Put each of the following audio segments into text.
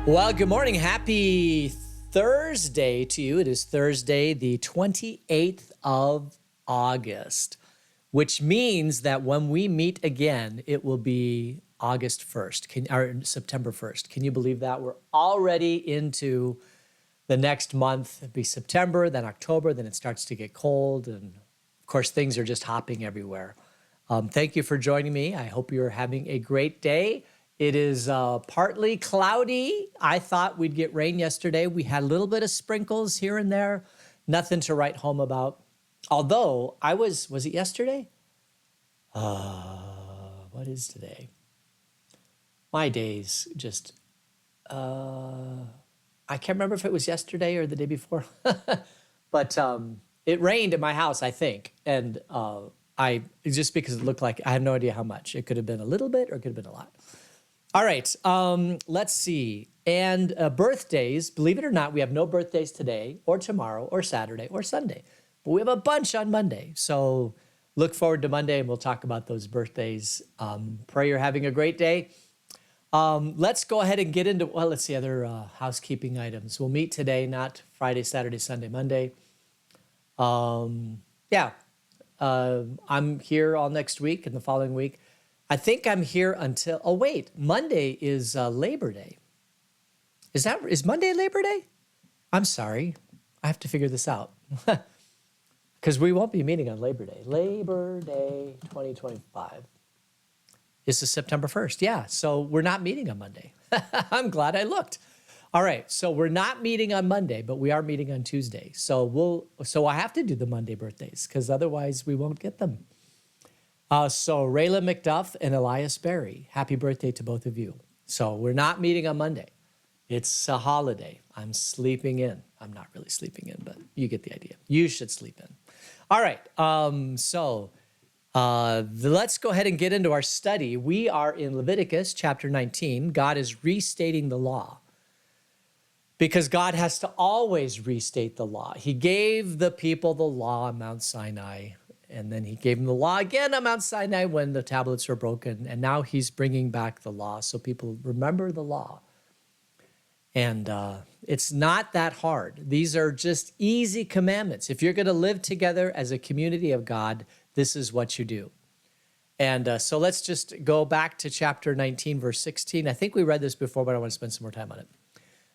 Well, good morning. Happy Thursday to you. It is Thursday, the 28th of August, which means that when we meet again, it will be August 1st, or September 1st. Can you believe that? We're already into the next month. It'll be September, then October, then it starts to get cold. And of course, things are just hopping everywhere. Thank you for joining me. I hope you're having a great day. It is partly cloudy. I thought we'd get rain yesterday. We had a little bit of sprinkles here and there. Nothing to write home about. Although was it yesterday? What is today? My days just, I can't remember if it was yesterday or the day before. But it rained at my house, I think. And just because it looked like, I have no idea how much. It could have been a little bit or it could have been a lot. All right, let's see. And birthdays, believe it or not, we have no birthdays today or tomorrow or Saturday or Sunday. But we have a bunch on Monday. So look forward to Monday and we'll talk about those birthdays. Pray you're having a great day. Let's go ahead and get into, let's see, other housekeeping items. We'll meet today, not Friday, Saturday, Sunday, Monday. I'm here all next week and the following week. I think I'm here until, Monday is Labor Day. Is Monday Labor Day? I'm sorry. I have to figure this out. Because we won't be meeting on Labor Day. Labor Day 2025 is September 1st. Yeah, so we're not meeting on Monday. I'm glad I looked. All right, so we're not meeting on Monday, but we are meeting on Tuesday. So I have to do the Monday birthdays because otherwise we won't get them. So Rayla McDuff and Elias Berry, happy birthday to both of you. So we're not meeting on Monday. It's a holiday. I'm sleeping in. I'm not really sleeping in, but you get the idea. You should sleep in. All right. Let's go ahead and get into our study. We are in Leviticus chapter 19. God is restating the law because God has to always restate the law. He gave the people the law on Mount Sinai. And then he gave them the law again on Mount Sinai when the tablets were broken. And now he's bringing back the law so people remember the law. And it's not that hard. These are just easy commandments. If you're going to live together as a community of God, this is what you do. And so let's just go back to chapter 19, verse 16. I think we read this before, but I want to spend some more time on it.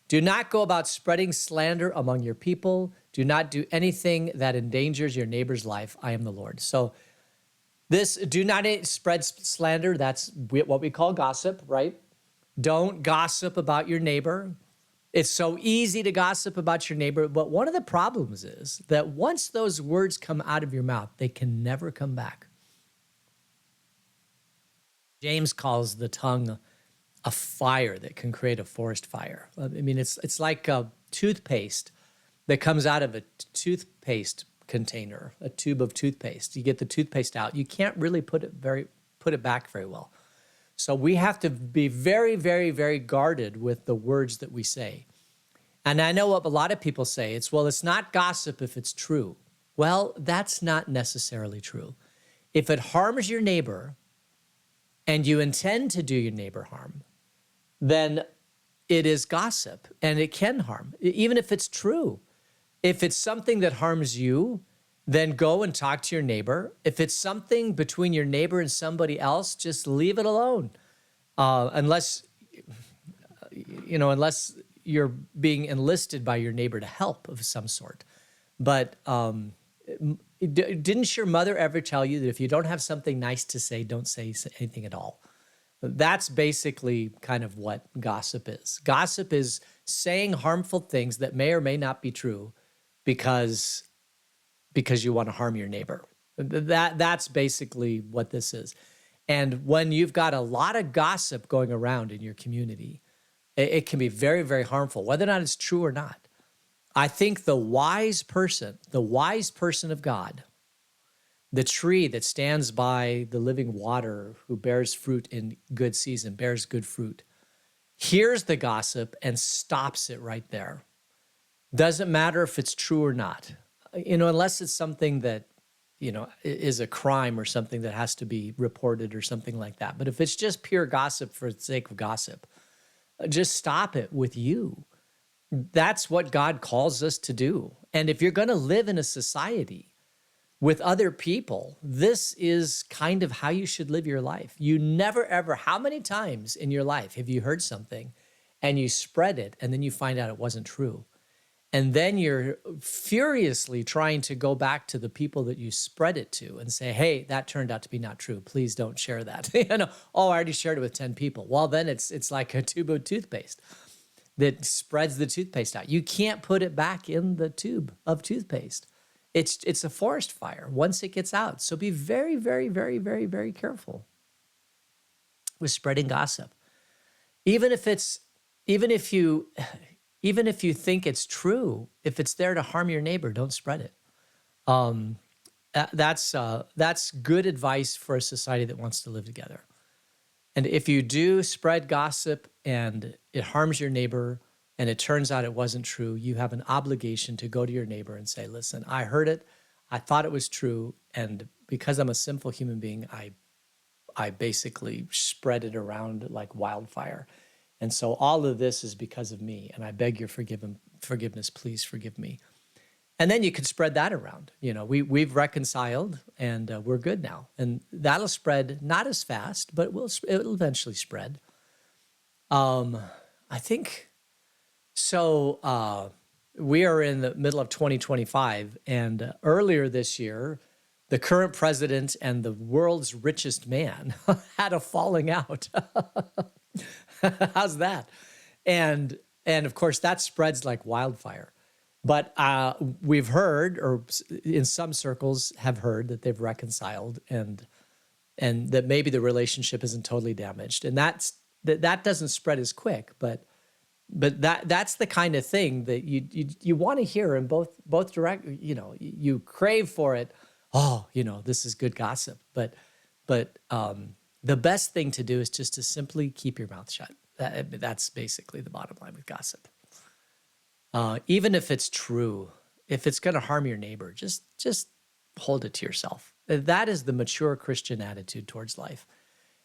Do not go about spreading slander among your people. Do not do anything that endangers your neighbor's life. I am the Lord. So this, do not spread slander. That's what we call gossip, right? Don't gossip about your neighbor. It's so easy to gossip about your neighbor. But one of the problems is that once those words come out of your mouth, they can never come back. James calls the tongue a fire that can create a forest fire. I mean, it's like a toothpaste that comes out of a toothpaste container, a tube of toothpaste. You get the toothpaste out. You can't really put it back very well. So we have to be very, very, very guarded with the words that we say. And I know what a lot of people say. It's not gossip if it's true. Well, that's not necessarily true. If it harms your neighbor and you intend to do your neighbor harm, then it is gossip and it can harm, even if it's true. If it's something that harms you, then go and talk to your neighbor. If it's something between your neighbor and somebody else, just leave it alone. Unless you're being enlisted by your neighbor to help of some sort. But didn't your mother ever tell you that if you don't have something nice to say, don't say anything at all? That's basically kind of what gossip is. Gossip is saying harmful things that may or may not be true because you want to harm your neighbor. That's basically what this is. And when you've got a lot of gossip going around in your community, it can be very, very harmful, whether or not it's true or not. I think the wise person of God, the tree that stands by the living water, who bears fruit in good season, bears good fruit, hears the gossip and stops it right there. Doesn't matter if it's true or not, unless it's something that, is a crime or something that has to be reported or something like that. But if it's just pure gossip for the sake of gossip, Just stop it with you. That's what God calls us to do. And if you're going to live in a society with other people, this is kind of how you should live your life. You never, ever, how many times in your life have you heard something and you spread it and then you find out it wasn't true? And then you're furiously trying to go back to the people that you spread it to and say, hey, that turned out to be not true. Please don't share that. Oh, I already shared it with 10 people. Well, then it's like a tube of toothpaste that spreads the toothpaste out. You can't put it back in the tube of toothpaste. It's a forest fire once it gets out. So be very, very, very, very, very careful with spreading gossip. Even if you think it's true, if it's there to harm your neighbor, don't spread it. That's good advice for a society that wants to live together. And if you do spread gossip and it harms your neighbor and it turns out it wasn't true, you have an obligation to go to your neighbor and say, listen, I heard it, I thought it was true, and because I'm a sinful human being, I basically spread it around like wildfire. And so all of this is because of me, and I beg your forgiveness, please forgive me. And then you can spread that around. We've reconciled and we're good now. And that'll spread not as fast, but it'll eventually spread. I think so. We are in the middle of 2025, and earlier this year, the current president and the world's richest man had a falling out. How's that? And of course, that spreads like wildfire. But we've heard, or in some circles have heard, that they've reconciled and that maybe the relationship isn't totally damaged. And that doesn't spread as quick, but that's the kind of thing that you want to hear in both direct. You crave for it. Oh, this is good gossip. But the best thing to do is just to simply keep your mouth shut. That's basically the bottom line with gossip. Even if it's true, if it's going to harm your neighbor, just hold it to yourself. That is the mature Christian attitude towards life.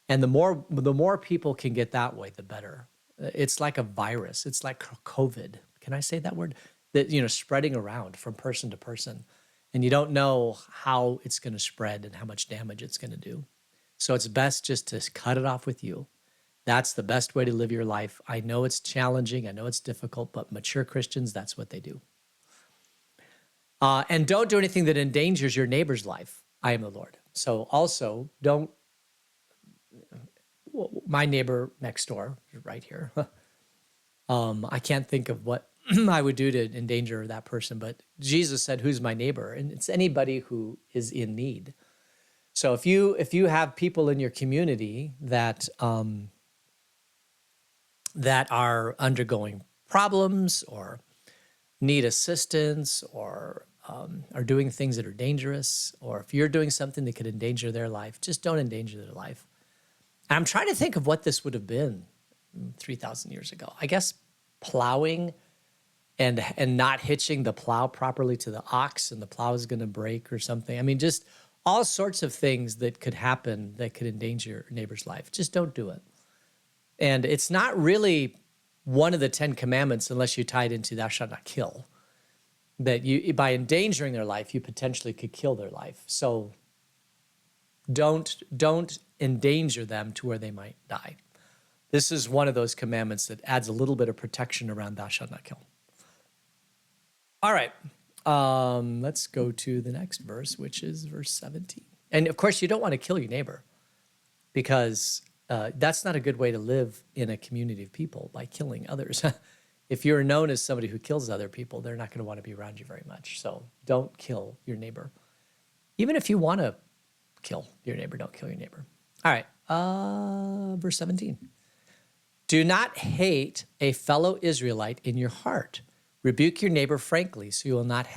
And the more people can get that way, the better. It's like a virus. It's like COVID. Can I say that word? That, spreading around from person to person. And you don't know how it's going to spread and how much damage it's going to do. So it's best just to cut it off with you. That's the best way to live your life. I know it's challenging. I know it's difficult, but mature Christians, that's what they do. And don't do anything that endangers your neighbor's life. I am the Lord. So also don't, my neighbor next door, right here. I can't think of what I would do to endanger that person, but Jesus said, who's my neighbor? And it's anybody who is in need. So if you have people in your community that are undergoing problems or need assistance or are doing things that are dangerous, or if you're doing something that could endanger their life, just don't endanger their life. And I'm trying to think of what this would have been 3,000 years ago. I guess plowing and not hitching the plow properly to the ox, and the plow is going to break or something. I mean, just all sorts of things that could happen that could endanger your neighbor's life. Just don't do it. And it's not really one of the 10 commandments unless you tie it into thou shalt not kill. That you, by endangering their life, you potentially could kill their life. So don't endanger them to where they might die. This is one of those commandments that adds a little bit of protection around thou shalt not kill. All right, let's go to the next verse, which is verse 17. And of course, you don't want to kill your neighbor, because that's not a good way to live in a community of people, by killing others. If you're known as somebody who kills other people, they're not going to want to be around you very much. So don't kill your neighbor. Even if you want to kill your neighbor, don't kill your neighbor. All right, verse 17. Do not hate a fellow Israelite in your heart. Rebuke your neighbor frankly, so you'll not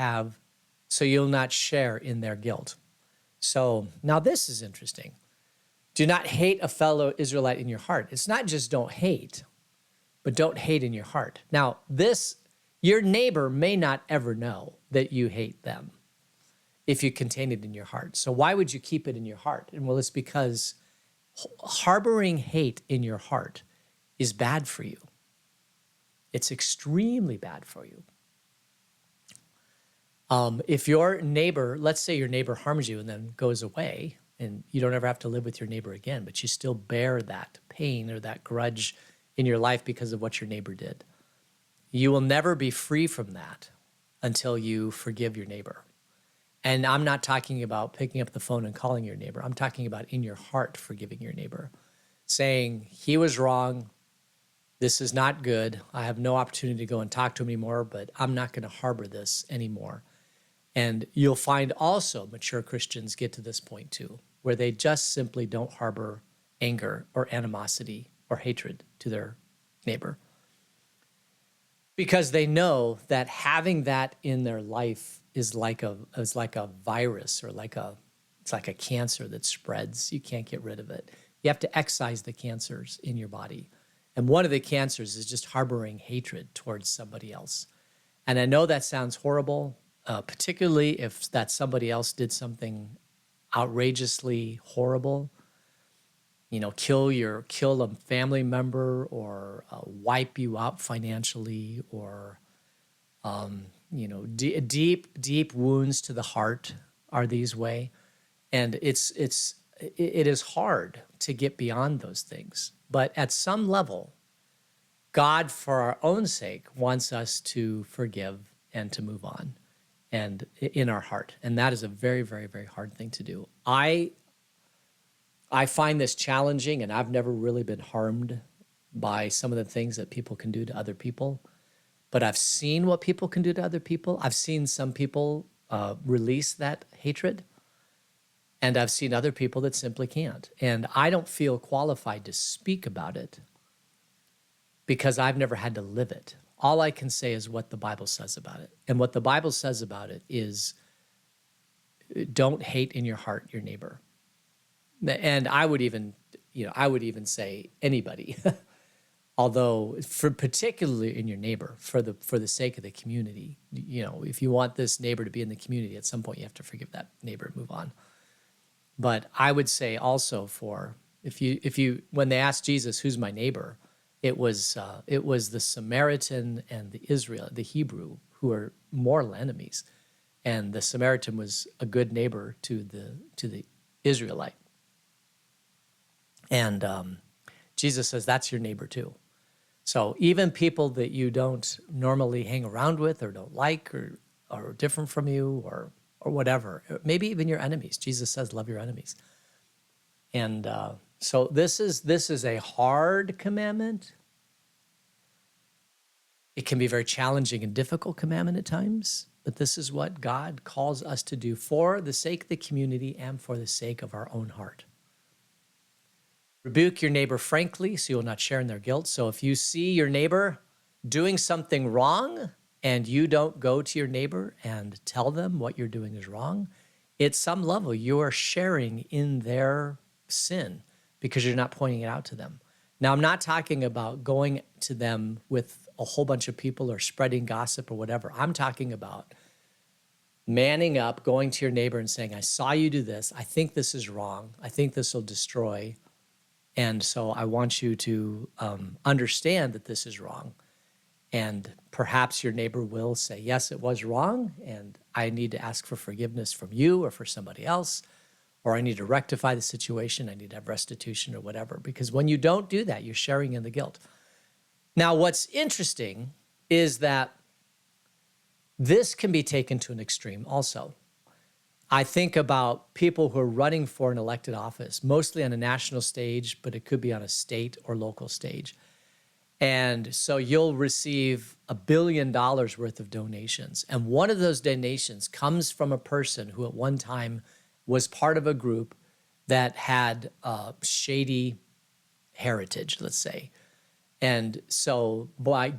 share in their guilt. So now this is interesting. Do not hate a fellow Israelite in your heart. It's not just don't hate, but don't hate in your heart. Now your neighbor may not ever know that you hate them if you contain it in your heart. So why would you keep it in your heart? And well, it's because harboring hate in your heart is bad for you. It's extremely bad for you. If your neighbor, let's say your neighbor harms you and then goes away, and you don't ever have to live with your neighbor again, but you still bear that pain or that grudge in your life because of what your neighbor did. You will never be free from that until you forgive your neighbor. And I'm not talking about picking up the phone and calling your neighbor. I'm talking about in your heart forgiving your neighbor, saying, he was wrong. This is not good. I have no opportunity to go and talk to him anymore, but I'm not going to harbor this anymore. And you'll find also mature Christians get to this point too, where they just simply don't harbor anger or animosity or hatred to their neighbor, because they know that having that in their life is like a virus, or it's like a cancer that spreads. You can't get rid of it. You have to excise the cancers in your body. And one of the cancers is just harboring hatred towards somebody else. And I know that sounds horrible, particularly if that somebody else did something outrageously horrible, kill a family member, or wipe you out financially, or, deep wounds to the heart are these way. And it is hard to get beyond those things. But at some level, God, for our own sake, wants us to forgive and to move on, and in our heart. And that is a very, very, very hard thing to do. I find this challenging, and I've never really been harmed by some of the things that people can do to other people. But I've seen what people can do to other people. I've seen some people release that hatred, and I've seen other people that simply can't. And I don't feel qualified to speak about it because I've never had to live it. All I can say is what the Bible says about it. And what the Bible says about it is, don't hate in your heart your neighbor. And I would even say anybody, although particularly in your neighbor, for the sake of the community. If you want this neighbor to be in the community, at some point you have to forgive that neighbor and move on. But I would say also, if you when they asked Jesus, who's my neighbor, it was the Samaritan and the Hebrew, who are mortal enemies, and the Samaritan was a good neighbor to the Israelite. And Jesus says that's your neighbor too. So even people that you don't normally hang around with, or don't like, or are different from you, or whatever, maybe even your enemies. Jesus says, love your enemies. And so this is a hard commandment. It can be a very challenging and difficult commandment at times, but this is what God calls us to do for the sake of the community and for the sake of our own heart. Rebuke your neighbor frankly, so you will not share in their guilt. So if you see your neighbor doing something wrong and you don't go to your neighbor and tell them what you're doing is wrong, at some level you are sharing in their sin because you're not pointing it out to them. Now, I'm not talking about going to them with a whole bunch of people or spreading gossip or whatever. I'm talking about manning up, going to your neighbor and saying, I saw you do this. I think this is wrong. I think this will destroy. And so I want you to understand that this is wrong. And perhaps your neighbor will say, yes, it was wrong, and I need to ask for forgiveness from you or for somebody else, or I need to rectify the situation. I need to have restitution or whatever. Because when you don't do that, you're sharing in the guilt. Now, what's interesting is that this can be taken to an extreme also. I think about people who are running for an elected office, mostly on a national stage, but it could be on a state or local stage. And so you'll receive $1 billion worth of donations. And one of those donations comes from a person who at one time was part of a group that had shady heritage, let's say. And so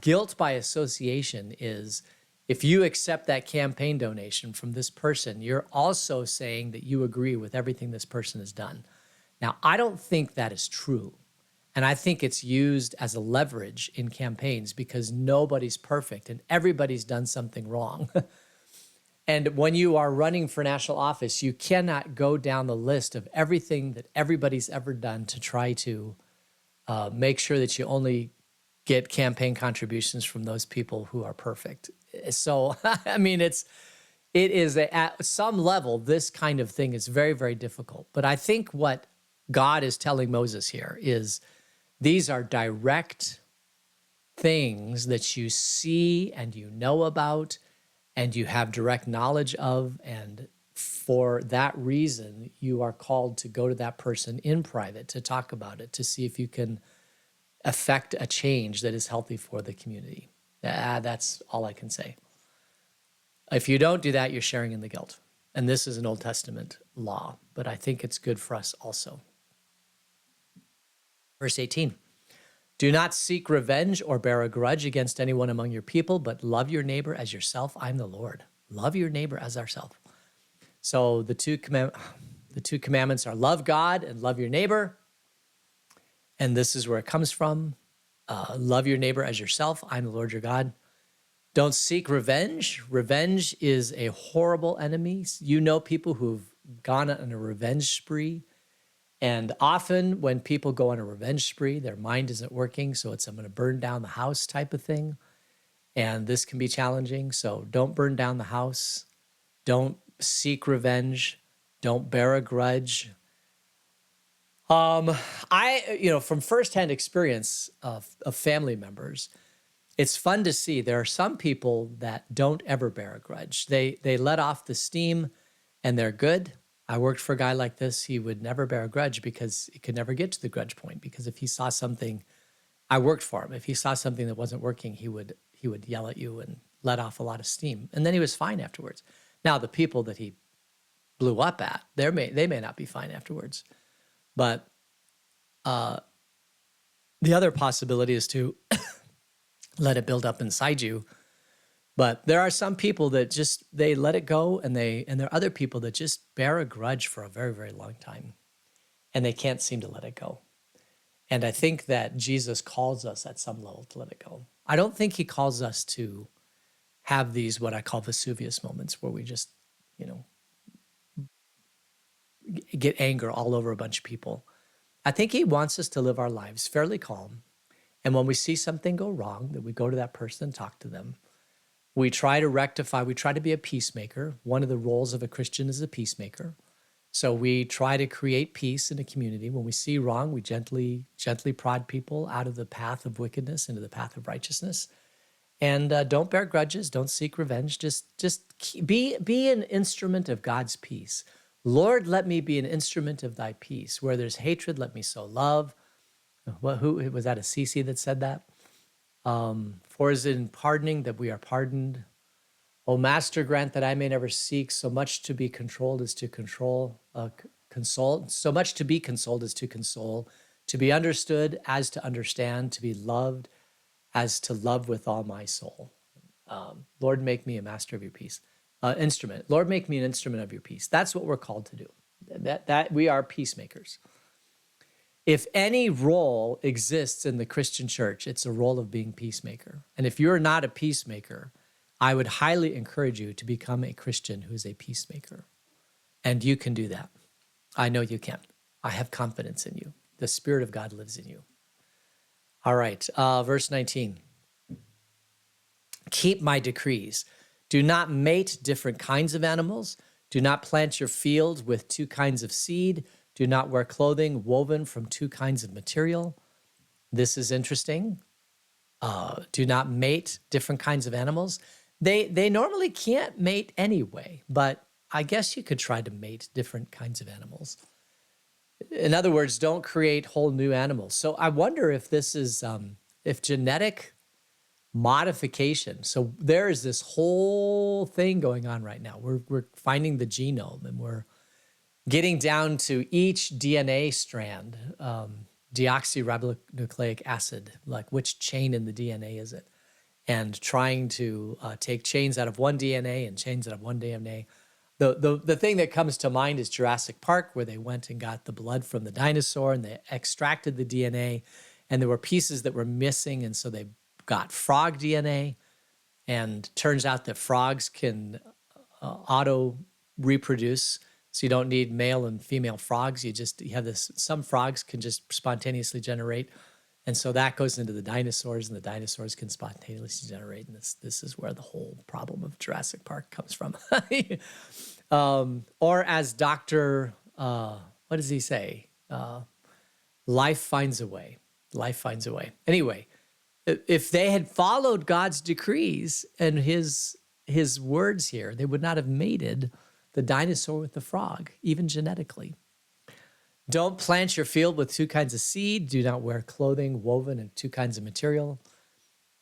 guilt by association is, if you accept that campaign donation from this person, you're also saying that you agree with everything this person has done. Now, I don't think that is true. And I think it's used as a leverage in campaigns because nobody's perfect and everybody's done something wrong. And when you are running for national office, you cannot go down the list of everything that everybody's ever done to try to make sure that you only get campaign contributions from those people who are perfect. So, I mean, it is at some level, this kind of thing is very, very difficult. But I think what God is telling Moses here is these are direct things that you see and you know about and you have direct knowledge of. And for that reason, you are called to go to that person in private to talk about it, to see if you can affect a change that is healthy for the community. That's all I can say. If you don't do that, you're sharing in the guilt. And this is an Old Testament law, but I think it's good for us also. Verse 18, do not seek revenge or bear a grudge against anyone among your people, but love your neighbor as yourself. I'm the Lord. Love your neighbor as ourselves. So the two commandments are love God and love your neighbor. And this is where it comes from. Love your neighbor as yourself. I'm the Lord your God. Don't seek revenge. Revenge is a horrible enemy. You know people who've gone on a revenge spree. And often when people go on a revenge spree, their mind isn't working. So it's, I'm going to burn down the house type of thing. And this can be challenging. So don't burn down the house. Don't seek revenge. Don't bear a grudge. From firsthand experience of family members, it's fun to see there are some people that don't ever bear a grudge. They let off the steam and they're good. I worked for a guy like this. He would never bear a grudge because he could never get to the grudge point, because if he saw something, I worked for him. If he saw something that wasn't working, he would yell at you and let off a lot of steam. And then he was fine afterwards. Now, the people that he blew up at, they may not be fine afterwards. But the other possibility is to let it build up inside you. But there are some people that just, they let it go, and there are other people that just bear a grudge for a very, very long time, and they can't seem to let it go. And I think that Jesus calls us at some level to let it go. I don't think he calls us to have these, what I call Vesuvius moments, where we just, get anger all over a bunch of people. I think he wants us to live our lives fairly calm. And when we see something go wrong, that we go to that person and talk to them. We try to rectify, we try to be a peacemaker. One of the roles of a Christian is a peacemaker. So we try to create peace in a community. When we see wrong, we gently prod people out of the path of wickedness into the path of righteousness. And don't bear grudges, don't seek revenge. Just be an instrument of God's peace. Lord, let me be an instrument of thy peace. Where there's hatred, let me sow love. Who was that, a Sisi that said that? For is it in pardoning that we are pardoned? O Master, grant that I may never seek so much to be controlled as to console, so much to be consoled as to console, to be understood as to understand, to be loved as to love with all my soul. Lord, make me a master of your peace. Instrument. Lord, make me an instrument of your peace. That's what we're called to do. That we are peacemakers. If any role exists in the Christian church, it's a role of being peacemaker. And if you're not a peacemaker, I would highly encourage you to become a Christian who is a peacemaker. And you can do that. I know you can. I have confidence in you. The Spirit of God lives in you. All right, verse 19. Keep my decrees. Do not mate different kinds of animals. Do not plant your field with two kinds of seed. Do not wear clothing woven from two kinds of material. This is interesting. Do not mate different kinds of animals. They normally can't mate anyway, but I guess you could try to mate different kinds of animals. In other words, don't create whole new animals. So I wonder if this is, if genetic modification. So there is this whole thing going on right now. We're finding the genome, and we're getting down to each DNA strand, deoxyribonucleic acid, like which chain in the DNA is it? And trying to take chains out of one DNA and chains out of one DNA. The thing that comes to mind is Jurassic Park, where they went and got the blood from the dinosaur and they extracted the DNA, and there were pieces that were missing, and so they got frog DNA. And turns out that frogs can auto reproduce. So you don't need male and female frogs. You have this. Some frogs can just spontaneously generate And so that goes into the dinosaurs, and the dinosaurs can spontaneously generate. And this is where the whole problem of Jurassic Park comes from. Or as Dr. What does he say? Life finds a way. Life finds a way. Anyway, if they had followed God's decrees and his words here, they would not have mated the dinosaur with the frog, even genetically. Don't plant your field with two kinds of seed. Do not wear clothing woven in two kinds of material.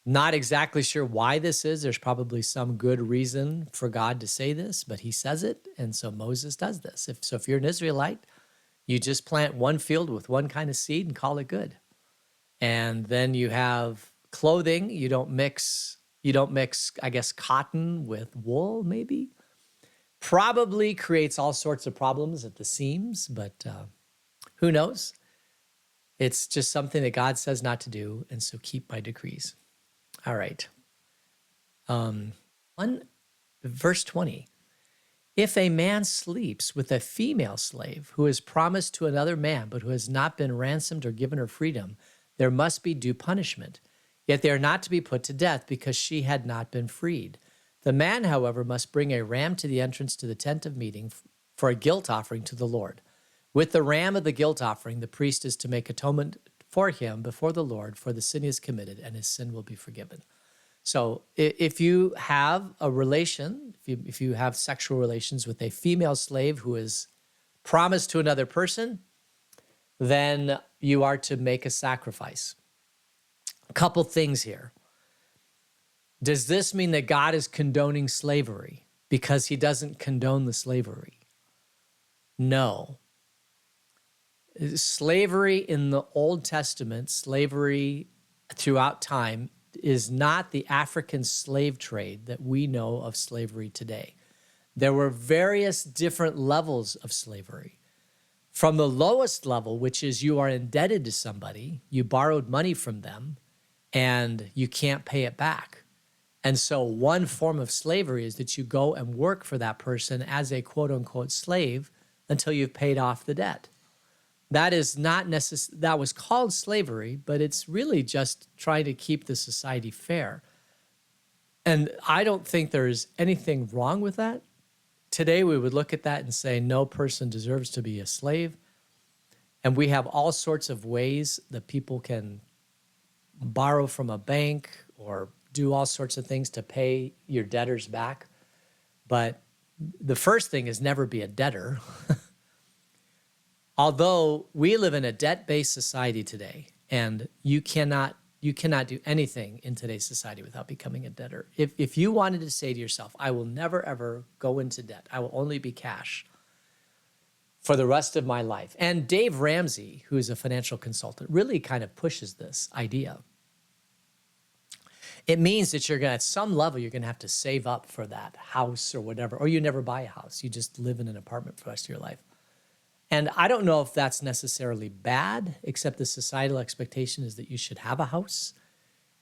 Not exactly sure why this is. There's probably some good reason for God to say this, but he says it, and so Moses does this. If you're an Israelite, you just plant one field with one kind of seed and call it good. And then you have clothing. You don't mix, I guess, cotton with wool, maybe. Probably creates all sorts of problems at the seams, but who knows? It's just something that God says not to do, and so keep my decrees. All right. Verse 20. If a man sleeps with a female slave who is promised to another man, but who has not been ransomed or given her freedom, there must be due punishment. Yet they are not to be put to death because she had not been freed. The man, however, must bring a ram to the entrance to the tent of meeting for a guilt offering to the Lord. With the ram of the guilt offering, the priest is to make atonement for him before the Lord for the sin he has committed, and his sin will be forgiven. So if you have a relation, if you have sexual relations with a female slave who is promised to another person, then you are to make a sacrifice. A couple things here. Does this mean that God is condoning slavery because he doesn't condone the slavery? No. Slavery in the Old Testament, slavery throughout time, is not the African slave trade that we know of slavery today. There were various different levels of slavery. From the lowest level, which is you are indebted to somebody, you borrowed money from them, and you can't pay it back. And so one form of slavery is that you go and work for that person as a quote-unquote slave until you've paid off the debt. That is not that was called slavery, but it's really just trying to keep the society fair. And I don't think there's anything wrong with that. Today, we would look at that and say no person deserves to be a slave. And we have all sorts of ways that people can borrow from a bank or do all sorts of things to pay your debtors back. But the first thing is never be a debtor. Although we live in a debt-based society today, and you cannot do anything in today's society without becoming a debtor. If you wanted to say to yourself, I will never, ever go into debt, I will only be cash for the rest of my life. And Dave Ramsey, who is a financial consultant, really kind of pushes this idea. It means that at some level, you're going to have to save up for that house or whatever, or you never buy a house. You just live in an apartment for the rest of your life. And I don't know if that's necessarily bad, except the societal expectation is that you should have a house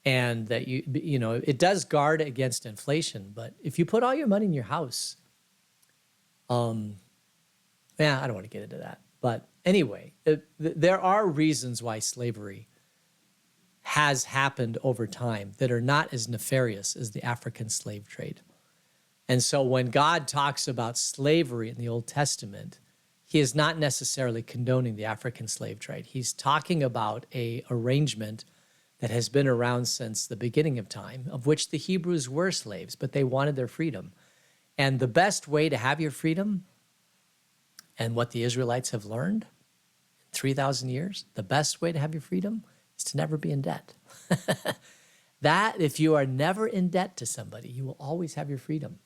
and that it does guard against inflation. But if you put all your money in your house, I don't want to get into that. But anyway, there are reasons why slavery has happened over time that are not as nefarious as the African slave trade. And so when God talks about slavery in the Old Testament, he is not necessarily condoning the African slave trade. He's talking about an arrangement that has been around since the beginning of time, of which the Hebrews were slaves, but they wanted their freedom. And the best way to have your freedom, and what the Israelites have learned in 3,000 years, the best way to have your freedom is to never be in debt. That, if you are never in debt to somebody, you will always have your freedom.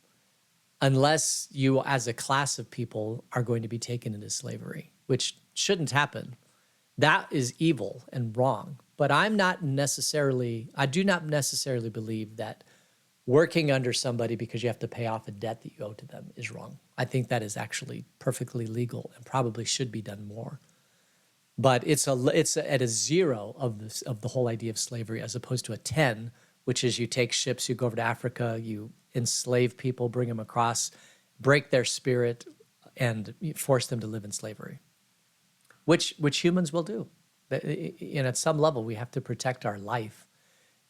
Unless you, as a class of people, are going to be taken into slavery, which shouldn't happen. That is evil and wrong. But I do not necessarily believe that working under somebody because you have to pay off a debt that you owe to them is wrong. I think that is actually perfectly legal and probably should be done more. But it's at a 0 of the whole idea of slavery, as opposed to a 10, which is you take ships, you go over to Africa, you enslave people, bring them across, break their spirit, and force them to live in slavery, which humans will do. And at some level, we have to protect our life.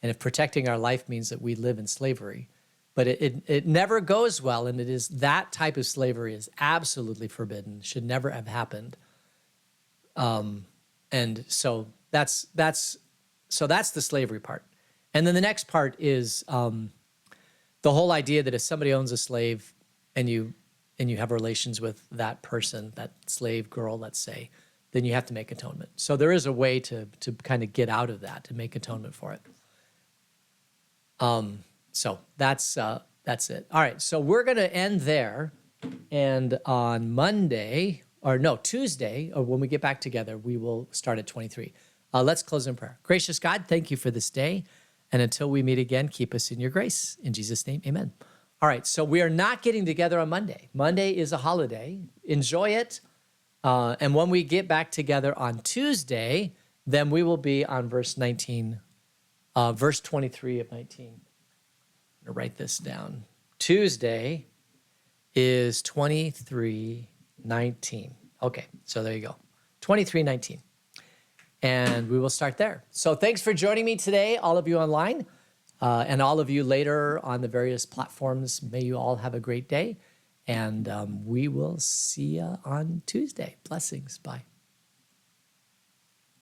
And if protecting our life means that we live in slavery, but it never goes well, and it is that type of slavery is absolutely forbidden, should never have happened. And so that's the slavery part. And then the next part is the whole idea that if somebody owns a slave and you have relations with that person, that slave girl, let's say, then you have to make atonement. So there is a way to kind of get out of that, to make atonement for it. So that's it. All right, so we're going to end there. And on Tuesday, or when we get back together, we will start at 23. Let's close in prayer. Gracious God, thank you for this day. And until we meet again, keep us in your grace. In Jesus' name, amen. All right, so we are not getting together on Monday. Monday is a holiday. Enjoy it. And when we get back together on Tuesday, then we will be on verse 19, verse 23 of 19. I'm going to write this down. Tuesday is 23:19. Okay, so there you go. 23:19. And we will start there. So thanks for joining me today, all of you online, and all of you later on the various platforms. May you all have a great day, and we will see you on Tuesday. Blessings. Bye.